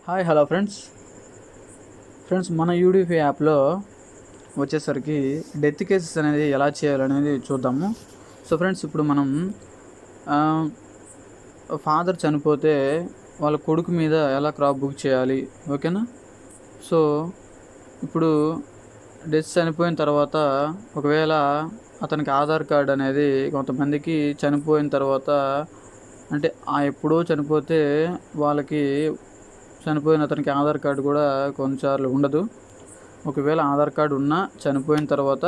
Hi hello friends మన యూడిఫై యాప్లో వచ్చేసరికి డెత్ కేసెస్ అనేది ఎలా చేయాలనేది చూద్దాము. సో ఫ్రెండ్స్, ఇప్పుడు మనం ఫాదర్ చనిపోతే వాళ్ళ కొడుకు మీద ఎలా క్రాప్ బుక్ చేయాలి, ఓకేనా? సో ఇప్పుడు డెత్ చనిపోయిన తర్వాత ఒకవేళ అతనికి ఆధార్ కార్డ్ అనేది కొంతమందికి చనిపోయిన తర్వాత అంటే ఎప్పుడో చనిపోతే వాళ్ళకి చనిపోయిన అతనికి ఆధార్ కార్డు కూడా కొన్నిసార్లు ఉండదు. ఒకవేళ ఆధార్ కార్డు ఉన్నా చనిపోయిన తర్వాత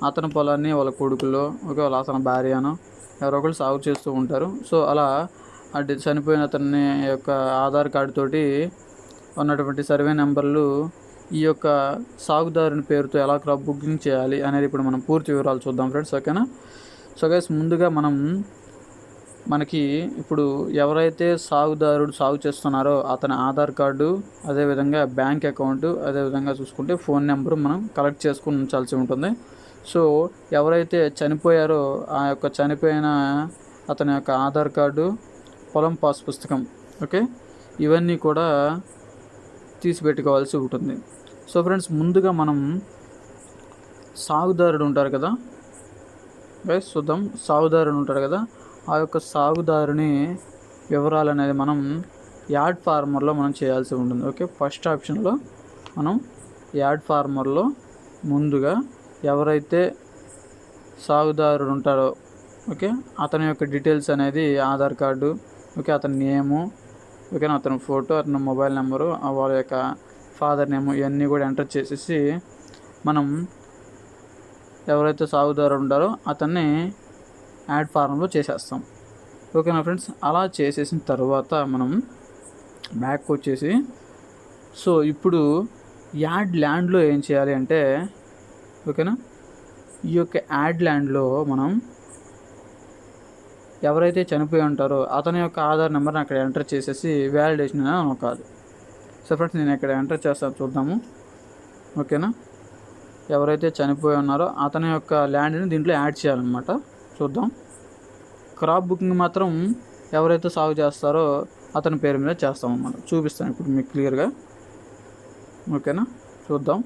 అతని పొలాన్ని వాళ్ళ కొడుకులో ఒకవేళ అతని భార్యనో ఎవరో ఒకరు సాగు చేస్తూ ఉంటారు. సో అలా చనిపోయిన అతని యొక్క ఆధార్ కార్డు తోటి ఉన్నటువంటి సర్వే నెంబర్లు ఈ యొక్క సాగుదారుని పేరుతో ఎలా క్రాప్ బుకింగ్ చేయాలి అనేది ఇప్పుడు మనం పూర్తి వివరాలు చూద్దాం ఫ్రెండ్స్, ఓకేనా? సో గైస్, ముందుగా మనకి ఇప్పుడు ఎవరైతే సాగుదారుడు సాగు చేస్తున్నారో అతని ఆధార్ కార్డు, అదేవిధంగా బ్యాంక్ అకౌంటు, అదేవిధంగా చూసుకుంటే ఫోన్ నెంబరు మనం కలెక్ట్ చేసుకుని ఉంచాల్సి ఉంటుంది. సో ఎవరైతే చనిపోయారో ఆ యొక్క చనిపోయిన అతని యొక్క ఆధార్ కార్డు, పొలం పాస్ పుస్తకం, ఓకే, ఇవన్నీ కూడా తీసిపెట్టుకోవాల్సి ఉంటుంది. సో ఫ్రెండ్స్, ముందుగా మనం సాగుదారుడు ఉంటారు కదా గైస్, చూద్దాం. సాగుదారుడు ఉంటారు కదా, ఆ యొక్క సాగుదారుని వివరాలు అనేది మనం యాడ్ ఫార్మర్లో మనం చేయాల్సి ఉంటుంది. ఓకే, ఫస్ట్ ఆప్షన్లో మనం యాడ్ ఫార్మర్లో ముందుగా ఎవరైతే సాగుదారుడు ఉంటారో, ఓకే, అతని యొక్క డీటెయిల్స్ అనేది ఆధార్ కార్డు, ఓకే, అతని నేము, ఓకేనా, అతని ఫోటో, అతని మొబైల్ నెంబరు, వాళ్ళ యొక్క ఫాదర్ నేము, ఇవన్నీ కూడా ఎంటర్ చేసేసి మనం ఎవరైతే సాగుదారుడు ఉంటారో అతన్ని యాడ్ ఫారంలో చేసేస్తాం. ఓకేనా ఫ్రెండ్స్? అలా చేసేసిన తర్వాత మనం బ్యాక్ వచ్చేసి సో ఇప్పుడు యాడ్ ల్యాండ్లో ఏం చేయాలి అంటే, ఓకేనా, ఈ యొక్క యాడ్ ల్యాండ్లో మనం ఎవరైతే చనిపోయి ఉంటారో అతని యొక్క ఆధార్ నెంబర్ని అక్కడ ఎంటర్ చేసేసి వ్యాలిడేషన్ అని నొక్కాలి. సో ఫ్రెండ్స్, నేను ఇక్కడ ఎంటర్ చేస్తాను, చూద్దాము. ఓకేనా, ఎవరైతే చనిపోయి ఉన్నారో అతని యొక్క ల్యాండ్ని దీంట్లో యాడ్ చేయాలన్నమాట. చూద్దాం. క్రాప్ బుకింగ్ మాత్రం ఎవరైతే సాగు చేస్తారో అతని పేరు మీద చేస్తామన్నమాట. చూపిస్తాను ఇప్పుడు మీకు క్లియర్గా, ఓకేనా? చూద్దాం.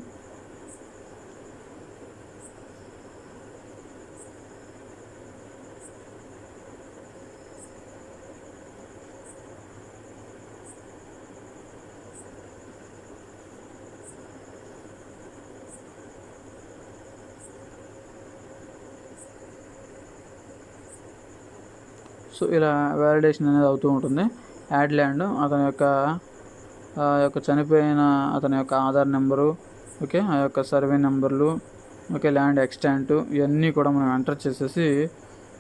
సో ఇలా వ్యాలిడేషన్ అనేది అవుతూ ఉంటుంది. యాడ్ ల్యాండ్, అతని యొక్క చనిపోయిన అతని యొక్క ఆధార్ నెంబరు, ఓకే, ఆ యొక్క సర్వే నెంబర్లు, ఓకే, ల్యాండ్ ఎక్స్టెంట్, ఇవన్నీ కూడా మనం ఎంటర్ చేసేసి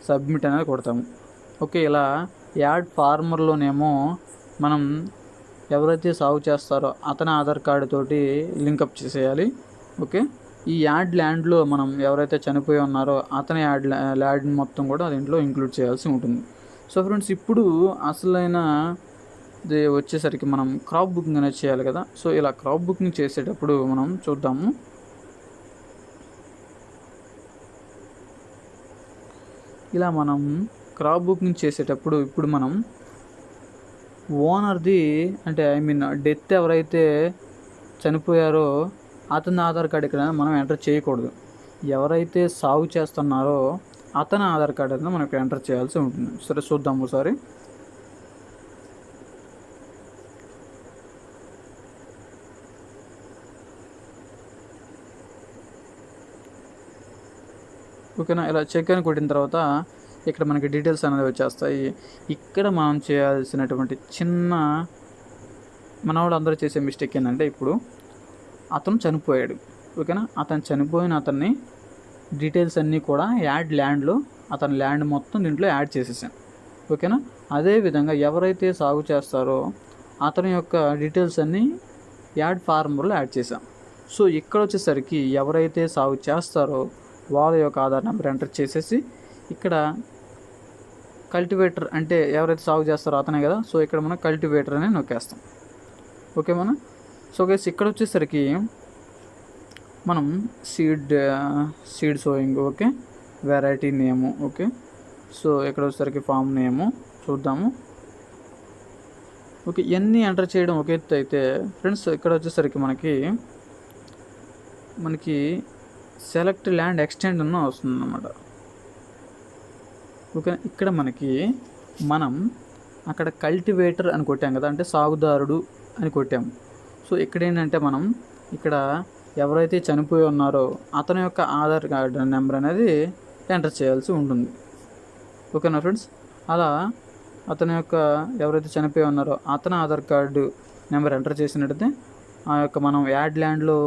సబ్మిట్ అనేది కొడతాము. ఓకే, ఇలా యాడ్ ఫార్మర్లోనేమో మనం ఎవరైతే సాగు చేస్తారో అతని ఆధార్ కార్డు తోటి లింకప్ చేసేయాలి. ఓకే, ఈ యాడ్ ల్యాండ్లో మనం ఎవరైతే చనిపోయి ఉన్నారో అతని ల్యాండ్ మొత్తం కూడా దీంట్లో ఇంక్లూడ్ చేయాల్సి ఉంటుంది. సో ఫ్రెండ్స్, ఇప్పుడు అసలైన వచ్చేసరికి మనం క్రాప్ బుకింగ్ అనేది చేయాలి కదా. సో ఇలా క్రాప్ బుకింగ్ చేసేటప్పుడు మనం చూద్దాము. ఇలా మనం క్రాప్ బుకింగ్ చేసేటప్పుడు ఇప్పుడు మనం ఓనర్ది అంటే డెత్ ఎవరైతే చనిపోయారో అతని ఆధార్ కార్డు ఇక్కడ మనం ఎంటర్ చేయకూడదు. ఎవరైతే సాగు చేస్తున్నారో అతని ఆధార్ కార్డు అనేది మనం ఇక్కడ ఎంటర్ చేయాల్సి ఉంటుంది. సరే, చూద్దాం ఒకసారి. ఓకేనా, ఇలా చెక్ అని కొట్టిన తర్వాత ఇక్కడ మనకి డీటెయిల్స్ అనేది వచ్చేస్తాయి. ఇక్కడ మనం చేయాల్సినటువంటి మన వాళ్ళు అందరూ చేసే మిస్టేక్ ఏంటంటే, ఇప్పుడు అతను చనిపోయాడు, ఓకేనా, అతను చనిపోయిన అతన్ని డీటెయిల్స్ అన్నీ కూడా యాడ్ ల్యాండ్లో అతని ల్యాండ్ మొత్తం దీంట్లో యాడ్ చేసేసాం. ఓకేనా, అదేవిధంగా ఎవరైతే సాగు చేస్తారో అతని యొక్క డీటెయిల్స్ అన్నీ యాడ్ ఫార్మర్లో యాడ్ చేసాం. సో ఇక్కడ వచ్చేసరికి ఎవరైతే సాగు చేస్తారో వాళ్ళ యొక్క ఆధార్ నెంబర్ ఎంటర్ చేసేసి ఇక్కడ కల్టివేటర్ అంటే ఎవరైతే సాగు చేస్తారో అతనే కదా. సో ఇక్కడ మనం కల్టివేటర్ అని నొక్కేస్తాం. ఓకే, సో గైస్, ఇక్కడ వచ్చేసరికి మనం సీడ్ సోయింగ్, ఓకే, వెరైటీ నేము, ఓకే, సో ఇక్కడ వచ్చేసరికి ఫామ్ నేము చూద్దాము. ఓకే, ఇవన్నీ ఎంటర్ చేయడం ఒక ఎత్తు అయితే ఫ్రెండ్స్, ఇక్కడ వచ్చేసరికి మనకి సెలెక్ట్ ల్యాండ్ ఎక్స్టెండ్ అన్న వస్తుంది అన్నమాట. ఓకే, ఇక్కడ మనం అక్కడ కల్టివేటర్ అని కొట్టాం కదా, అంటే సాగుదారుడు అని కొట్టాము. సో ఇక్కడ ఏంటంటే మనం ఇక్కడ ఎవరైతే చనిపోయి ఉన్నారో అతని యొక్క ఆధార్ కార్డు నెంబర్ అనేది ఎంటర్ చేయాల్సి ఉంటుంది. ఓకేనా ఫ్రెండ్స్, అలా అతని యొక్క ఎవరైతే చనిపోయి ఉన్నారో అతని ఆధార్ కార్డు నెంబర్ ఎంటర్ చేసినట్టయితే ఆ యొక్క మనం యాడ్ ల్యాండ్లో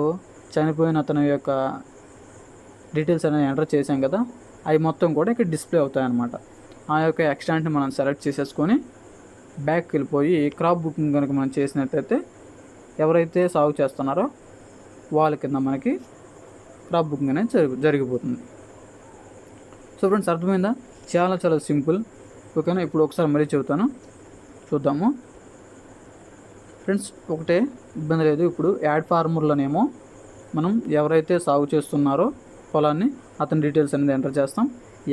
చనిపోయిన అతని యొక్క డీటెయిల్స్ అనేది ఎంటర్ చేసాం కదా, అవి మొత్తం కూడా ఇక్కడ డిస్ప్లే అవుతాయి అన్నమాట. ఆ యొక్క ఎక్స్టెంట్ని మనం సెలెక్ట్ చేసేసుకొని బ్యాక్కి వెళ్ళిపోయి క్రాప్ బుకింగ్ కనుక మనం చేసినట్టయితే ఎవరైతే సాగు చేస్తున్నారో వాళ్ళ కింద మనకి క్రాప్ బుకింగ్ అనేది జరిగిపోతుంది. సో ఫ్రెండ్స్, అర్థమైందా? చాలా చాలా సింపుల్. ఓకేనా, ఇప్పుడు ఒకసారి మరీ చెబుతాను, చూద్దాము ఫ్రెండ్స్. ఒకటే ఇబ్బంది లేదు. ఇప్పుడు యాడ్ ఫార్మర్లోనేమో మనం ఎవరైతే సాగు చేస్తున్నారో పొలాన్ని అతని డీటెయిల్స్ అనేది ఎంటర్ చేస్తాం.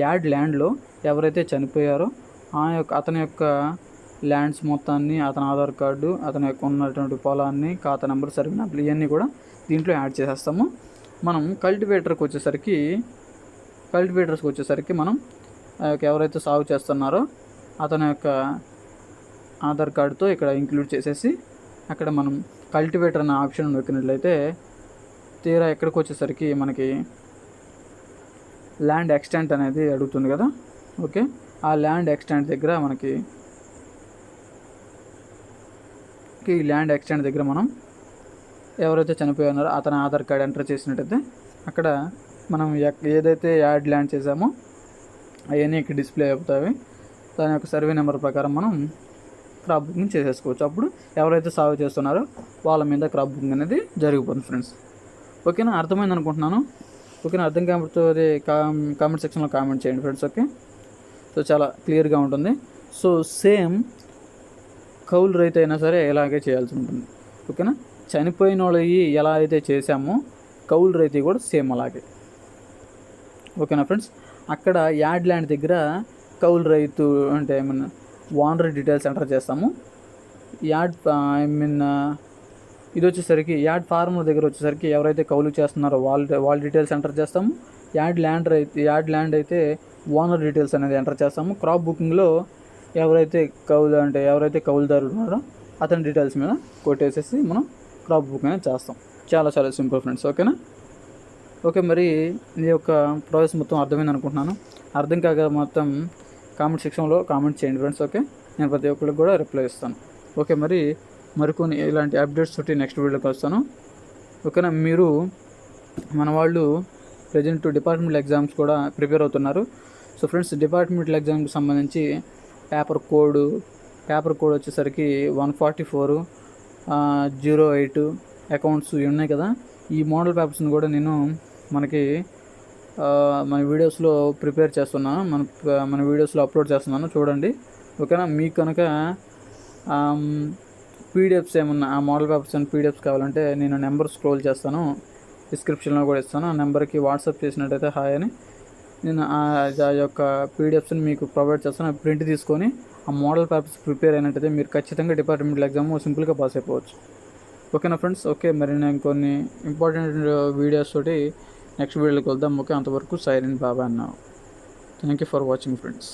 యాడ్ ల్యాండ్లో ఎవరైతే చనిపోయారో అతని యొక్క ల్యాండ్స్ మొత్తాన్ని, అతని ఆధార్ కార్డు, అతని యొక్క ఉన్నటువంటి పొలాన్ని, ఖాతా నెంబర్, సర్వే నెంబర్ ఇవన్నీ కూడా దీంట్లో యాడ్ చేసేస్తాము. మనం కల్టివేటర్స్కి వచ్చేసరికి మనం ఎవరైతే సాగు చేస్తున్నారో అతని యొక్క ఆధార్ కార్డుతో ఇక్కడ ఇంక్లూడ్ చేసేసి అక్కడ మనం కల్టివేటర్ అనే ఆప్షన్ నొక్కినట్లయితే తీరా ఎక్కడికి వచ్చేసరికి మనకి ల్యాండ్ ఎక్స్టెంట్ అనేది అడుగుతుంది కదా. ఓకే, ఆ ల్యాండ్ ఎక్స్టెంట్ దగ్గర ఈ ల్యాండ్ ఎక్స్టెంట్ దగ్గర మనం ఎవరైతే చనిపోయి ఉన్నారో అతని ఆధార్ కార్డు ఎంటర్ చేసినట్టయితే అక్కడ మనం ఏదైతే యాడ్ ల్యాండ్ చేసామో అవన్నీ ఇక్కడ డిస్ప్లే అవుతాయి. దాని యొక్క సర్వే నెంబర్ ప్రకారం మనం క్రాప్ బుకింగ్ చేసేసుకోవచ్చు. అప్పుడు ఎవరైతే సాగు చేస్తున్నారో వాళ్ళ మీద క్రాప్ బుకింగ్ అనేది జరిగిపోతుంది ఫ్రెండ్స్. ఓకేనా, అర్థమైంది అనుకుంటున్నాను. ఓకేనా, అర్థం కాకపోతే కామెంట్ సెక్షన్లో కామెంట్ చేయండి ఫ్రెండ్స్. ఓకే, సో చాలా క్లియర్గా ఉంటుంది. సో సేమ్ కౌలు రైతు అయినా సరే ఇలాగే చేయాల్సి ఉంటుంది. ఓకేనా, చనిపోయిన వాళ్ళవి ఎలా అయితే చేసామో కౌలు రైతు కూడా సేమ్ అలాగే. ఓకేనా ఫ్రెండ్స్, అక్కడ యాడ్ ల్యాండ్ దగ్గర కౌలు రైతు అంటే ఓనర్ డీటెయిల్స్ ఎంటర్ చేస్తాము. ఇది వచ్చేసరికి యాడ్ ఫార్మర్ దగ్గర వచ్చేసరికి ఎవరైతే కౌలు చేస్తున్నారో వాళ్ళ డీటెయిల్స్ ఎంటర్ చేస్తాము. యాడ్ ల్యాండ్ అయితే ఓనర్ డీటెయిల్స్ అనేది ఎంటర్ చేస్తాము. క్రాప్ బుకింగ్లో ఎవరైతే కౌలుదారుడు ఉన్నారో అతని డీటెయిల్స్ మీద కొట్టేసేసి మనం క్రాప్ బుకింగ్ అనేది చేస్తాం. చాలా చాలా సింపుల్ ఫ్రెండ్స్. ఓకేనా, ఓకే, మరి ఈ యొక్క ప్రాసెస్ మొత్తం అర్థమైంది అనుకుంటున్నాను. అర్థం కాక మొత్తం కామెంట్ సెక్షన్లో కామెంట్ చేయండి ఫ్రెండ్స్. ఓకే, నేను ప్రతి ఒక్కరికి కూడా రిప్లై ఇస్తాను. ఓకే, మరికొన్ని ఇలాంటి అప్డేట్స్ తోటి నెక్స్ట్ వీడియోకి వస్తాను. ఓకేనా, మీరు మన వాళ్ళు ప్రజెంట్ డిపార్ట్మెంటల్ ఎగ్జామ్స్ కూడా ప్రిపేర్ అవుతున్నారు. సో ఫ్రెండ్స్, డిపార్ట్మెంటల్ ఎగ్జామ్కి సంబంధించి పేపర్ కోడ్ వచ్చేసరికి 144, 08 అకౌంట్స్ ఉన్నాయి కదా. ఈ మోడల్ పేపర్స్ని కూడా నేను మన వీడియోస్లో ప్రిపేర్ చేస్తున్నాను, మన వీడియోస్లో అప్లోడ్ చేస్తున్నాను, చూడండి. ఓకేనా, మీకు కనుక పీడిఎఫ్స్ ఏమన్నా ఆ మోడల్ పేపర్స్ అండ్ పీడిఎఫ్స్ కావాలంటే నేను నెంబర్ స్క్రోల్ చేస్తాను, డిస్క్రిప్షన్లో కూడా ఇస్తాను. ఆ నెంబర్కి వాట్సాప్ చేసినట్టయితే హాయ్ అని నేను ఆ యొక్క పీడిఎఫ్స్ని మీకు ప్రొవైడ్ చేస్తాను. ప్రింట్ తీసుకొని ఆ మోడల్ పేపర్స్ ప్రిపేర్ అయినట్టయితే మీరు ఖచ్చితంగా డిపార్ట్మెంటల్ ఎగ్జామ్ సింపుల్గా పాస్ అయిపోవచ్చు. ఓకేనా ఫ్రెండ్స్, ఓకే, మరి నేను కొన్ని ఇంపార్టెంట్ వీడియోస్ తోటి నెక్స్ట్ వీడియోకి వెళ్దాం. ఓకే, అంతవరకు సైలెంట్ బాబా అన్నా. Thank you for watching friends.